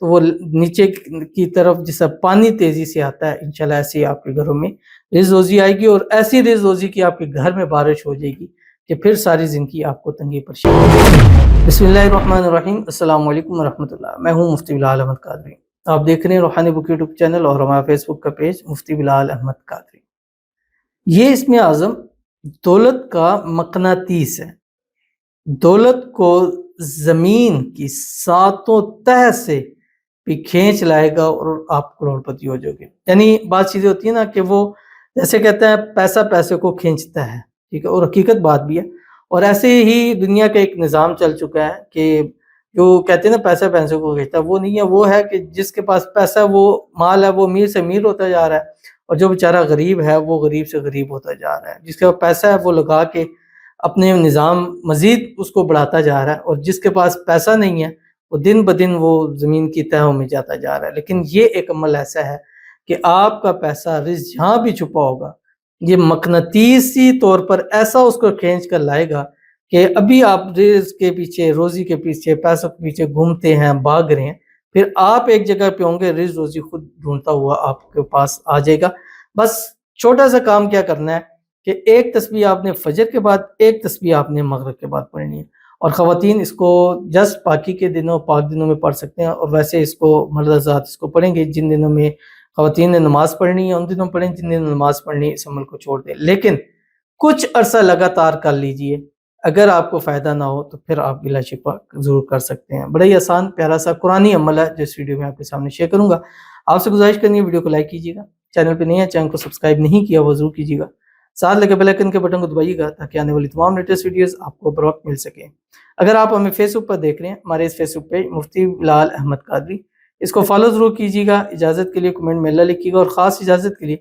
تو وہ نیچے کی طرف جیسا پانی تیزی سے آتا ہے، انشاءاللہ ایسے ہی آپ کے گھروں میں رزق روزی آئے گی، اور ایسی رزق روزی کی آپ کے گھر میں بارش ہو جائے گی کہ پھر ساری زندگی آپ کو تنگی پریشانی۔ بسم اللہ الرحمن الرحیم، السلام علیکم ورحمۃ اللہ۔ میں ہوں مفتی بلال احمد قادری، آپ دیکھ رہے ہیں روحانی بک یوٹیوب چینل اور ہمارا فیس بک کا پیج مفتی بلال احمد قادری۔ یہ اسم اعظم دولت کا مقناطیس ہے، دولت کو زمین کی ساتوں تہہ سے بھی کھینچ لائے گا اور آپ کروڑ پتی ہو جاؤ گے۔ یعنی بات چیزیں ہوتی ہیں نا کہ وہ جیسے کہتے ہیں پیسہ پیسے کو کھینچتا ہے، ٹھیک ہے، اور حقیقت بات بھی ہے۔ اور ایسے ہی دنیا کا ایک نظام چل چکا ہے کہ جو کہتے ہیں نا پیسہ پیسے کو کھینچتا ہے، وہ نہیں ہے، وہ ہے کہ جس کے پاس پیسہ وہ مال ہے وہ امیر سے امیر ہوتا جا رہا ہے، اور جو بیچارہ غریب ہے وہ غریب سے غریب ہوتا جا رہا ہے۔ جس کے پاس پیسہ ہے وہ لگا کے اپنے نظام مزید اس کو بڑھاتا جا رہا ہے، اور جس کے پاس پیسہ نہیں ہے وہ دن بدن وہ زمین کی تہوں میں جاتا جا رہا ہے۔ لیکن یہ ایک عمل ایسا ہے کہ آپ کا پیسہ رزق جہاں بھی چھپا ہوگا، یہ مقناطیسی طور پر ایسا اس کو کھینچ کر لائے گا کہ ابھی آپ رزق کے پیچھے، روزی کے پیچھے، پیسوں کے پیچھے گھومتے ہیں، بھاگ رہے ہیں، پھر آپ ایک جگہ پہ ہوں گے، رزق روزی خود ڈھونڈتا ہوا آپ کے پاس آ جائے گا۔ بس چھوٹا سا کام کیا کرنا ہے کہ ایک تسبیح آپ نے فجر کے بعد، ایک تسبیح آپ نے مغرب کے بعد پڑھنی ہے، اور خواتین اس کو جسٹ پاکی کے دنوں، پاک دنوں میں پڑھ سکتے ہیں، اور ویسے اس کو مرد حضرات اس کو پڑھیں گے جن دنوں میں خواتین نے نماز پڑھنی ہے، ان دنوں پڑھیں، جن دنوں نماز پڑھنی ہے اس عمل کو چھوڑ دیں۔ لیکن کچھ عرصہ لگاتار کر لیجئے، اگر آپ کو فائدہ نہ ہو تو پھر آپ بلا شفا ضرور کر سکتے ہیں۔ بڑا ہی آسان پیارا سا قرآنی عمل ہے جو اس ویڈیو میں آپ کے سامنے شیئر کروں گا۔ آپ سے گزارش کرنی ہے ویڈیو کو لائک کیجیے گا، چینل پہ نہیں ہے چینل کو سبسکرائب نہیں کیا وہ ضرور کیجیے گا، ساتھ لگے بیل آئیکن کے بٹن کو دبائیے گا تاکہ آنے والی تمام لیٹسٹ ویڈیوز آپ کو بر وقت مل سکیں۔ اگر آپ ہمیں فیس بک پر دیکھ رہے ہیں، ہمارے اس فیس بک پیج مفتی بلال احمد قادری، اس کو فالو ضرور کیجیے گا۔ اجازت کے لیے کمنٹ میں اللہ لکھیے گا، اور خاص اجازت کے لیے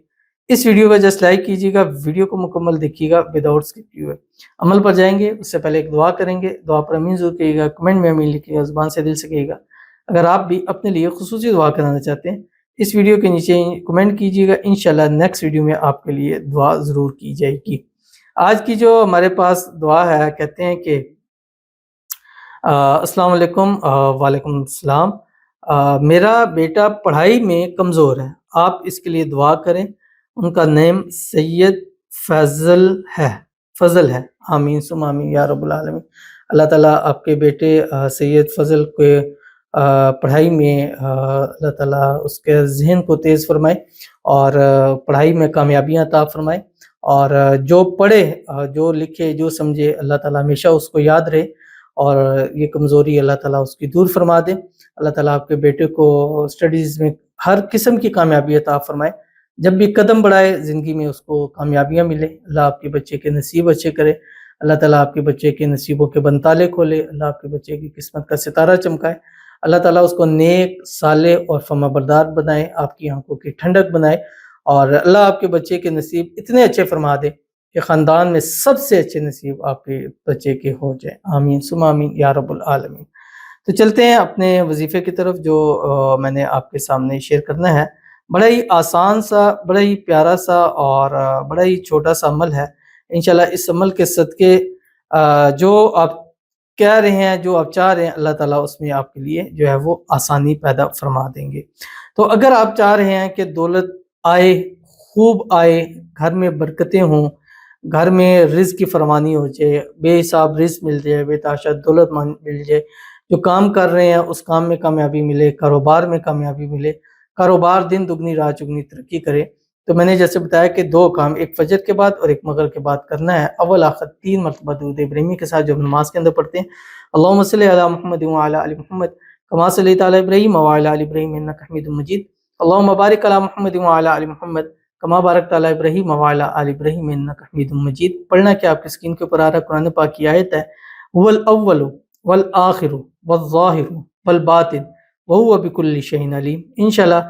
اس ویڈیو کا جسٹ لائک کیجیے گا، ویڈیو کو مکمل دیکھیے گا وداؤٹ اسکپ کیے ہوئے۔ عمل پر جائیں گے اس سے پہلے ایک دعا کریں گے، دعا پر امین ضرور کہیے گا، کمنٹ میں امین لکھیے گا، زبان سے دل سے کہیے گا۔ اگر آپ بھی اپنے لیے خصوصی دعا کرانا چاہتے ہیں، اس ویڈیو کے نیچے کمنٹ کیجیے گا، انشاءاللہ نیکسٹ ویڈیو میں آپ کے لیے دعا ضرور کی جائے گی۔ آج کی جو ہمارے پاس دعا ہے، کہتے ہیں کہ السلام علیکم، وعلیکم السلام، میرا بیٹا پڑھائی میں کمزور ہے، آپ اس کے لیے دعا کریں، ان کا نیم سید فضل ہے، آمین ثم آمین یا رب العالمین۔ اللہ تعالیٰ آپ کے بیٹے سید فضل کے پڑھائی میں اللہ تعالیٰ اس کے ذہن کو تیز فرمائے، اور پڑھائی میں کامیابیاں عطا فرمائے، اور جو پڑھے، جو لکھے، جو سمجھے، اللہ تعالیٰ ہمیشہ اس کو یاد رہے، اور یہ کمزوری اللہ تعالیٰ اس کی دور فرما دے۔ اللہ تعالیٰ آپ کے بیٹے کو اسٹڈیز میں ہر قسم کی کامیابی عطا فرمائے، جب بھی قدم بڑھائے زندگی میں اس کو کامیابیاں ملے۔ اللہ آپ کے بچے کے نصیب اچھے کرے، اللہ تعالیٰ آپ کے بچے کے نصیبوں کے بنتالے کھولے، اللہ آپ کے بچے کی قسمت کا ستارہ چمکائے، اللہ تعالیٰ اس کو نیک، صالح اور فرما بردار بنائے، آپ کی آنکھوں کی ٹھنڈک بنائے، اور اللہ آپ کے بچے کے نصیب اتنے اچھے فرما دے کہ خاندان میں سب سے اچھے نصیب آپ کے بچے کے ہو جائے، آمین ثم آمین یا رب العالمین۔ تو چلتے ہیں اپنے وظیفے کی طرف، جو میں نے آپ کے سامنے شیئر کرنا ہے۔ بڑا ہی آسان سا، بڑا ہی پیارا سا، اور بڑا ہی چھوٹا سا عمل ہے۔ انشاءاللہ اس عمل کے صدقے جو آپ کہہ رہے ہیں، جو آپ چاہ رہے ہیں، اللہ تعالیٰ اس میں آپ کے لیے جو ہے وہ آسانی پیدا فرما دیں گے۔ تو اگر آپ چاہ رہے ہیں کہ دولت آئے، خوب آئے، گھر میں برکتیں ہوں، گھر میں رزق کی فراوانی ہو جائے، بے حساب رزق مل جائے، بے تحاشا دولت مل جائے، جو کام کر رہے ہیں اس کام میں کامیابی ملے، کاروبار میں کامیابی ملے، کاروبار دن دگنی رات چگنی ترقی کرے، تو میں نے جیسے بتایا کہ دو کام، ایک فجر کے بعد اور ایک مغرب کے بعد کرنا ہے۔ اول آخر 3 مرتبہ درود ابراہیمی کے ساتھ جو ہم نماز کے اندر پڑھتے ہیں، اللہم صلی علی محمد وعلی آل محمد کما صلیت علی ابراہیم وعلی آل ابراہیم انک حمید مجید، اللہم بارک علی محمد وعلی آل محمد کما بارکت علی ابراہیم وعلی آل ابراہیم انک حمید مجید۔ پڑھنا کہ آپ کی اسکرین کے اوپر آ رہا قرآن پاک کی آیت ہے، هو الاول والآخر والظاہر والباطن وہو بکل شیء علیم۔ انشاءاللہ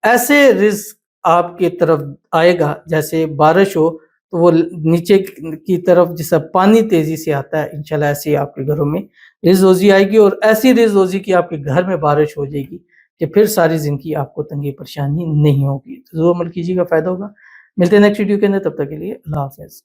ایسے رزق آپ کی طرف آئے گا جیسے بارش ہو تو وہ نیچے کی طرف جیسا پانی تیزی سے آتا ہے، انشاءاللہ ایسے ہی آپ کے گھروں میں رزق روزی آئے گی، اور ایسی رزق روزی کی آپ کے گھر میں بارش ہو جائے گی کہ پھر ساری زندگی آپ کو تنگی پریشانی نہیں ہوگی۔ تو ضرور عمل کیجیے گا، فائدہ ہوگا۔ ملتے ہیں نیکسٹ ویڈیو کے اندر، تب تک کے لیے اللہ حافظ۔